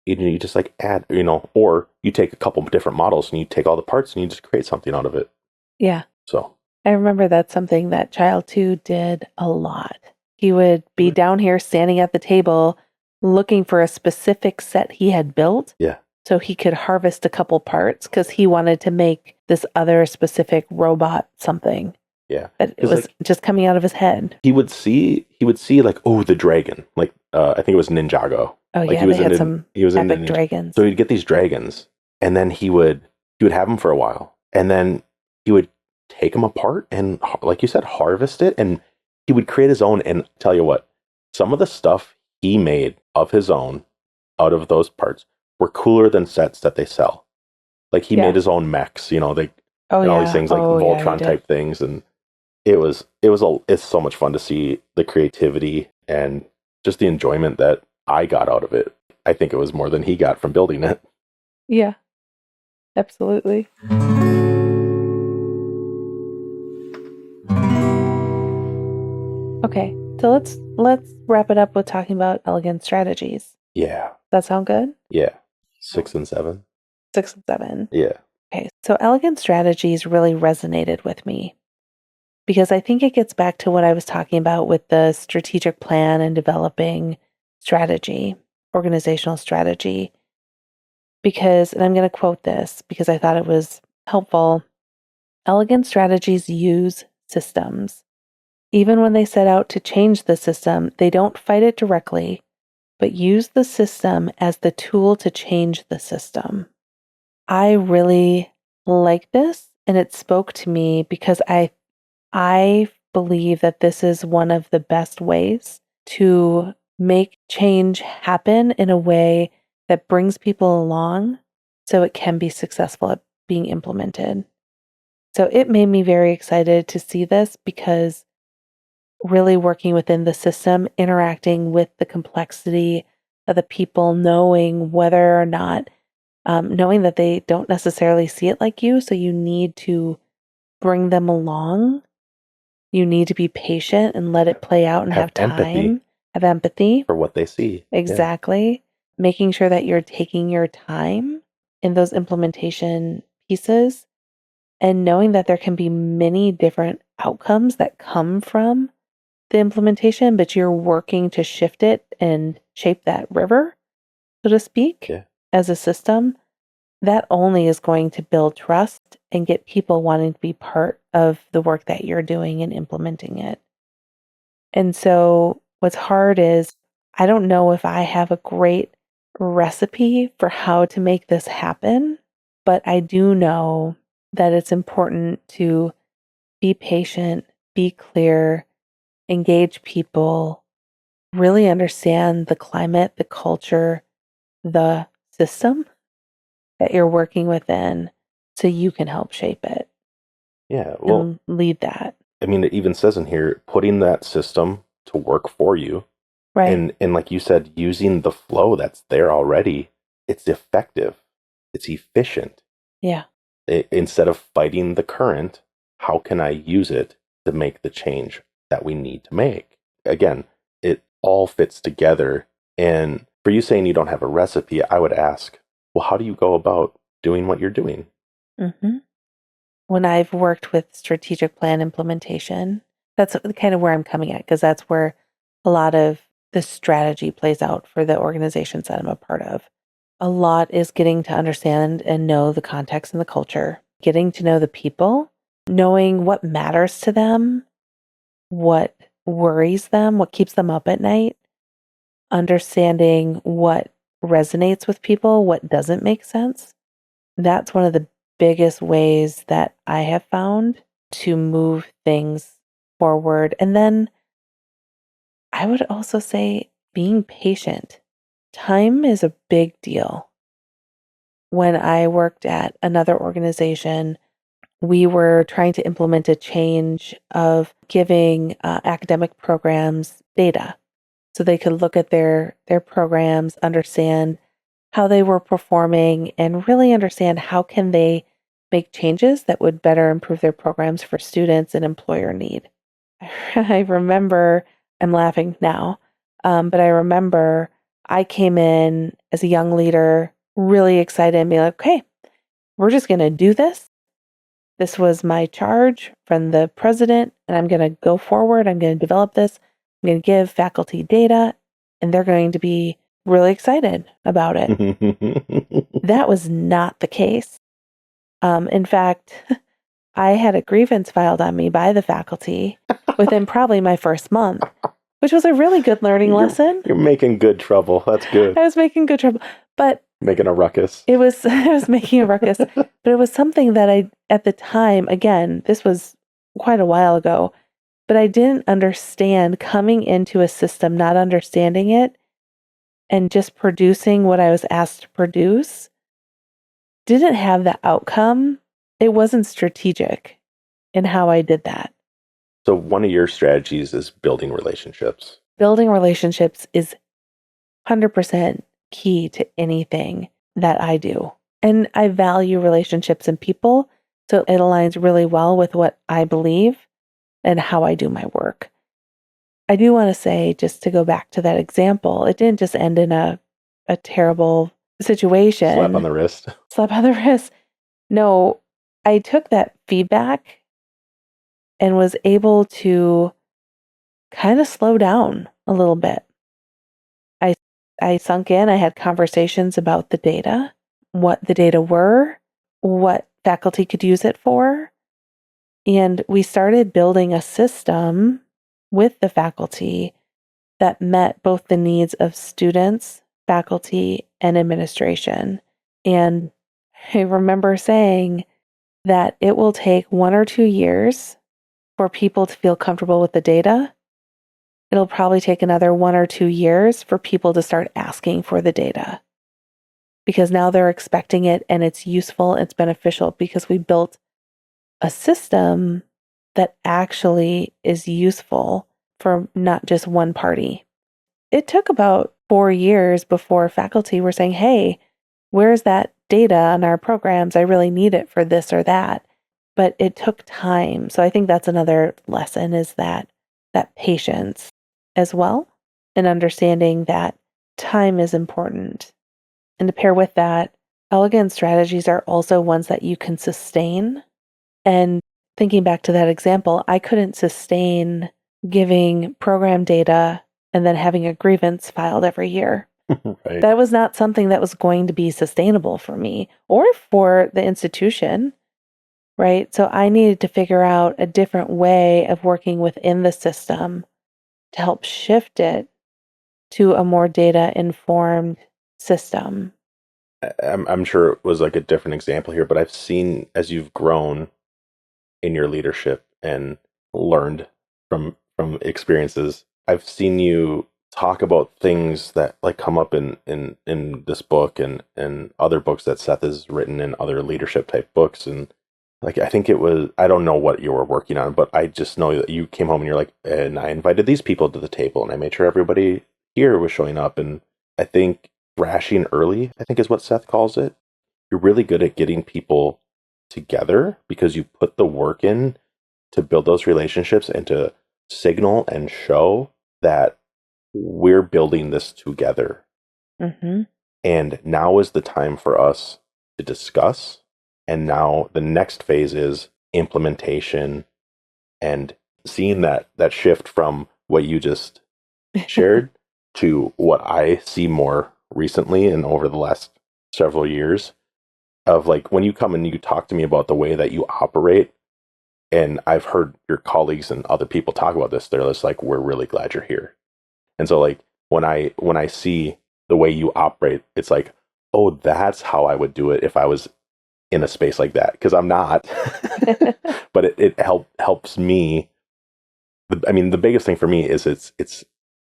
You just like add, or you take a couple different models and you take all the parts and you just create something out of it. Yeah. So I remember that's something that child 2 did a lot. He would be down here standing at the table looking for a specific set he had built yeah, so he could harvest a couple parts because he wanted to make this other specific robot something. yeah. But it Because was like just coming out of his head. he would see like, oh, the dragon. Like I think it was Ninjago. Oh Like yeah, they had some he was in epic Ninja. dragons. So he'd get these dragons, and then he would have them for a while, and then he would take them apart and, like you said, harvest it, and he would create his own. And tell you what, some of the stuff he made of his own out of those parts were cooler than sets that they sell. Like he made Yeah. his own mechs, Oh and all these yeah. things like Oh yeah, he Voltron did. type things, and it's so much fun to see the creativity and just the enjoyment that I got out of it. I think it was more than he got from building it. Yeah, absolutely. Okay, so let's wrap it up with talking about elegant strategies. Yeah, That sound good? yeah. 6 and 7. 6 and 7. Yeah, Okay, so elegant strategies really resonated with me because I think it gets back to what I was talking about with the strategic plan and developing strategy, organizational strategy. Because, and I'm going to quote this because I thought it was helpful, elegant strategies use systems. Even when they set out to change the system, they don't fight it directly, but use the system as the tool to change the system. I really like this, and it spoke to me because I believe that this is one of the best ways to make change happen in a way that brings people along so it can be successful at being implemented. So it made me very excited to see this because really working within the system, interacting with the complexity of the people, knowing whether or not, knowing that they don't necessarily see it like you. So you need to bring them along. You need to be patient and let it play out and have have empathy time, have empathy. for what they see. Yeah, Exactly. Making sure that you're taking your time in those implementation pieces and knowing that there can be many different outcomes that come from the implementation, but you're working to shift it and shape that river, so to speak, yeah, as a system. That only is going to build trust and get people wanting to be part of the work that you're doing and implementing it. And so what's hard is I don't know if I have a great recipe for how to make this happen, but I do know that it's important to be patient, be clear, engage people, really understand the climate, the culture, the system that you're working within so you can help shape it yeah. Well, and lead that. I mean, it even says in here, putting that system to work for you, Right. and like you said, using the flow that's there already. It's effective. It's efficient. Yeah. Instead of fighting the current, how can I use it to make the change that we need to make? Again, it all fits together. And for you saying you don't have a recipe, I would ask, well, how do you go about doing what you're doing? hmm When I've worked with strategic plan implementation, that's kind of where I'm coming at because that's where a lot of the strategy plays out for the organizations that I'm a part of. A lot is getting to understand and know the context and the culture, getting to know the people, knowing what matters to them, what worries them, what keeps them up at night, understanding what resonates with people, what doesn't make sense. That's one of the biggest ways that I have found to move things forward. And then I would also say being patient. Time is a big deal. When I worked at another organization, we were trying to implement a change of giving academic programs data so they could look at their programs, understand how they were performing, and really understand how can they make changes that would better improve their programs for students and employer need. I remember, I'm laughing now, but I remember I came in as a young leader, really excited and be like, okay, we're just going to do this. This was my charge from the president, and I'm going to go forward. I'm going to develop this. I'm going to give faculty data, and they're going to be really excited about it. That was not the case. In fact, I had a grievance filed on me by the faculty within probably my first month, which was a really good learning lesson. You're making good trouble. That's good. I was making good trouble, but making a ruckus. I was making a ruckus, but it was something that I, at the time, again, this was quite a while ago, but I didn't understand coming into a system, not understanding it, and just producing what I was asked to produce, didn't have the outcome. It wasn't strategic in how I did that. So one of your strategies is building relationships. Building relationships is 100% key to anything that I do. And I value relationships and people, so it aligns really well with what I believe and how I do my work. I do want to say, just to go back to that example, it didn't just end in a terrible situation. Slap on the wrist. Slap on the wrist. No, I took that feedback and was able to kind of slow down a little bit. I sunk in, I had conversations about the data, what the data were, what faculty could use it for. And we started building a system with the faculty that met both the needs of students, faculty, and administration. And I remember saying that it will take 1 or 2 years for people to feel comfortable with the data. It'll probably take another 1 or 2 years for people to start asking for the data, because now they're expecting it and it's useful, it's beneficial, because we built a system that actually is useful for not just one party. It took about 4 years before faculty were saying, hey, where's that data on our programs? I really need it for this or that. But it took time. So I think that's another lesson, is that patience as well, and understanding that time is important. And to pair with that, elegant strategies are also ones that you can sustain. And thinking back to that example, I couldn't sustain giving program data and then having a grievance filed every year. Right. That was not something that was going to be sustainable for me or for the institution, right? So I needed to figure out a different way of working within the system to help shift it to a more data-informed system. I'm sure it was like a different example here, but I've seen, as you've grown in your leadership and learned from experiences, I've seen you talk about things that like come up in this book and other books that Seth has written, and other leadership type books. And like, I think it was, I don't know what you were working on, but I just know that you came home and you're like, and I invited these people to the table and I made sure everybody here was showing up. And I think thrashing early, I think is what Seth calls it. You're really good at getting people together because you put the work in to build those relationships and to signal and show that we're building this together. Mm-hmm. And now is the time for us to discuss. And now the next phase is implementation, and seeing that shift from what you just shared to what I see more recently and over the last several years, of like when you come and you talk to me about the way that you operate, and I've heard your colleagues and other people talk about this, they're just like, we're really glad you're here. And so like when I see the way you operate, it's like, oh, that's how I would do it if I was in a space like that, because I'm not. But it helps me. I mean, the biggest thing for me is it's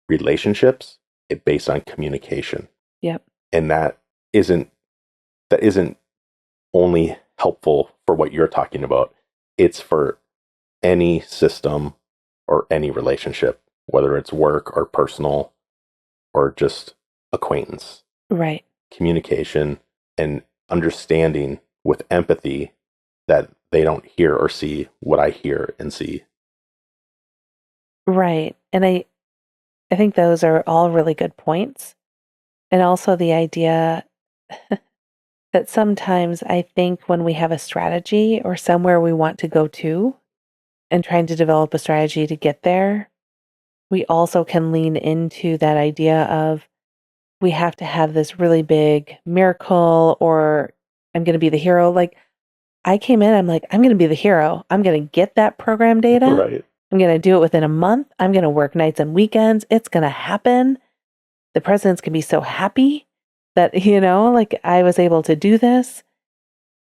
relationships based on communication. Yep. And that isn't only helpful for what you're talking about. It's for any system or any relationship, whether it's work or personal or just acquaintance. Right. Communication and understanding with empathy that they don't hear or see what I hear and see. Right. And I think those are all really good points. And also the idea that sometimes I think when we have a strategy or somewhere we want to go to and trying to develop a strategy to get there, we also can lean into that idea of we have to have this really big miracle or I'm going to be the hero. Like I came in, I'm like, I'm going to be the hero. I'm going to get that program data. Right. I'm going to do it within a month. I'm going to work nights and weekends. It's going to happen. The presidents can be so happy that, like I was able to do this.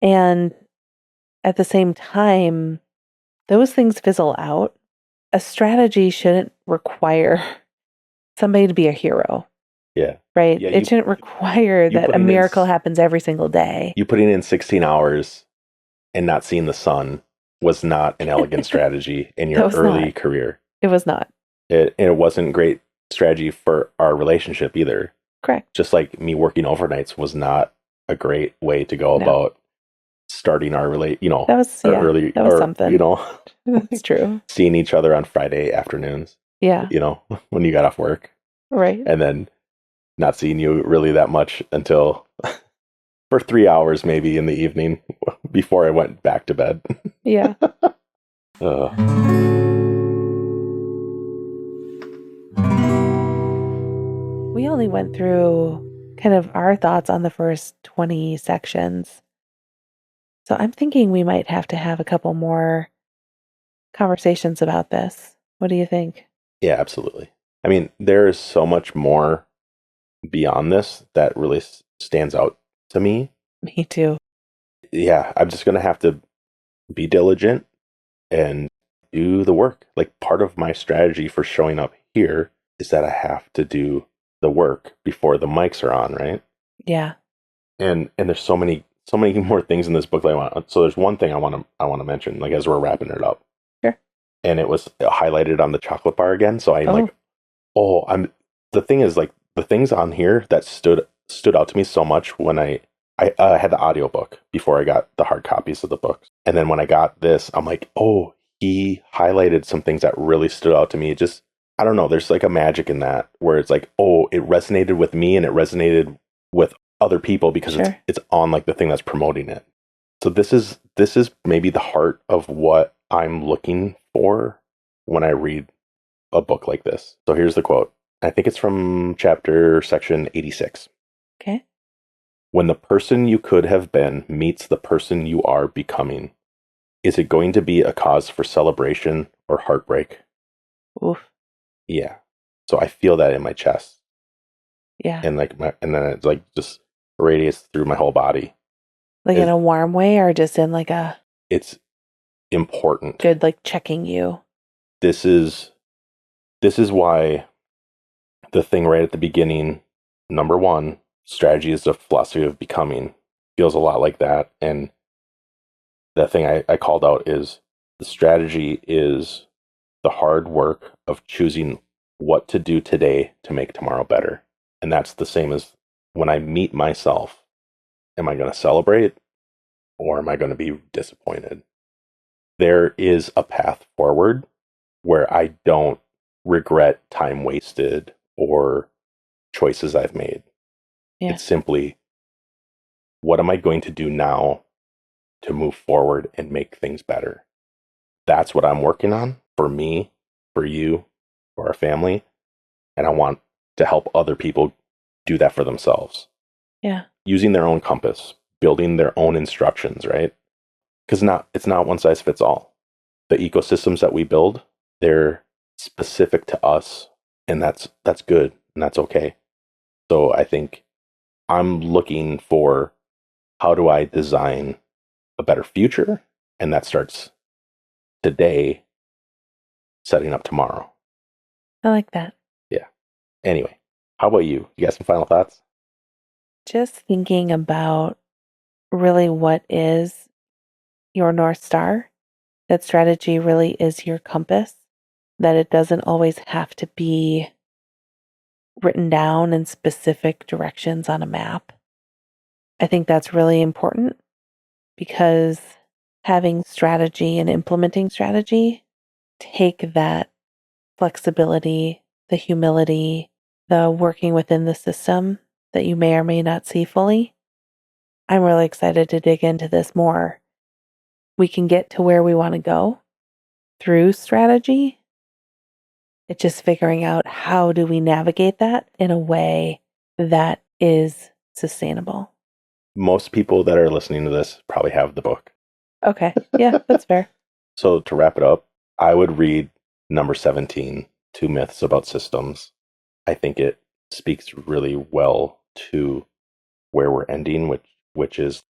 And at the same time, those things fizzle out. A strategy shouldn't require somebody to be a hero, Yeah. right? Yeah. It shouldn't require You that a putting in miracle happens every single day. you putting in 16 hours and not seeing the sun was not an elegant strategy in That your was early not. career. It was not. It wasn't great strategy for our relationship either. Correct. Just like me working overnights was not a great way to go No. about starting our That was, our yeah, early, that was or, something. That's true. seeing each other on Friday afternoons, Yeah. when you got off work, Right. and then not seeing you really that much until for 3 hours maybe in the evening before I went back to bed. Yeah. We only went through kind of our thoughts on the first 20 sections. So I'm thinking we might have to have a couple more conversations about this. What do you think? Yeah, absolutely. I mean, there is so much more beyond this that really stands out to me. Me too. Yeah, I'm just going to have to be diligent and do the work. Like part of my strategy for showing up here is that I have to do the work before the mics are on, right? Yeah. And there's so many more things in this book that I want. So there's one thing I want to mention, like as we're wrapping it up. Sure. And it was highlighted on the chocolate bar again. So I'm Oh. like, I'm the thing is like the things on here that stood out to me so much when I had the audiobook before I got the hard copies of the books. And then when I got this, I'm like, oh, he highlighted some things that really stood out to me. It just, I don't know, there's like a magic in that where it's like, oh, it resonated with me and it resonated with other people because Sure. it's on like the thing that's promoting it. So this is maybe the heart of what I'm looking for when I read a book like this. So here's the quote. I think it's from section 86. Okay. When the person you could have been meets the person you are becoming, is it going to be a cause for celebration or heartbreak? Oof. Yeah. So I feel that in my chest. Yeah. And and then it's like just radiates through my whole body. Like in a warm way or just in like a It's important. good, like checking you. This is why the thing right at the beginning, number one, strategy is the philosophy of becoming, feels a lot like that. And the thing I called out is the strategy is the hard work of choosing what to do today to make tomorrow better. And that's the same as when I meet myself. Am I going to celebrate or am I going to be disappointed? There is a path forward where I don't regret time wasted or choices I've made. Yeah. It's simply, what am I going to do now to move forward and make things better? That's what I'm working on for me, for you, for our family. And I want to help other people do that for themselves. Yeah. Using their own compass, building their own instructions, right? Because it's not one size fits all. The ecosystems that we build, they're specific to us, and that's good and that's okay. So I think I'm looking for, how do I design a better future? And that starts today, setting up tomorrow. I like that. Yeah. Anyway, how about you? You got some final thoughts? Just thinking about really what is your North Star, that strategy really is your compass, that it doesn't always have to be written down in specific directions on a map. I think that's really important because having strategy and implementing strategy take that flexibility, the humility, the working within the system that you may or may not see fully. I'm really excited to dig into this more. We can get to where we want to go through strategy. It's just figuring out how do we navigate that in a way that is sustainable. Most people that are listening to this probably have the book. Okay. Yeah, that's fair. So to wrap it up, I would read number 17, Two Myths About Systems. I think it speaks really well to where we're ending, which is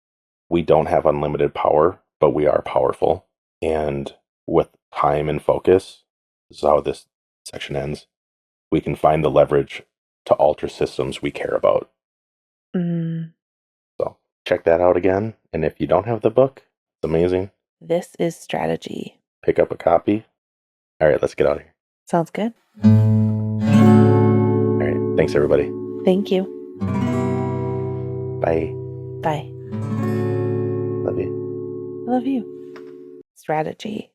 we don't have unlimited power, but we are powerful. And with time and focus, this is how this section ends, we can find the leverage to alter systems we care about. Mm, So check that out again. And if you don't have the book, it's amazing. this is strategy. Pick up a copy. All right, let's get out of here. Sounds good. All right. Thanks, everybody. Thank you. Bye. Bye. Love you. I love you. Strategy.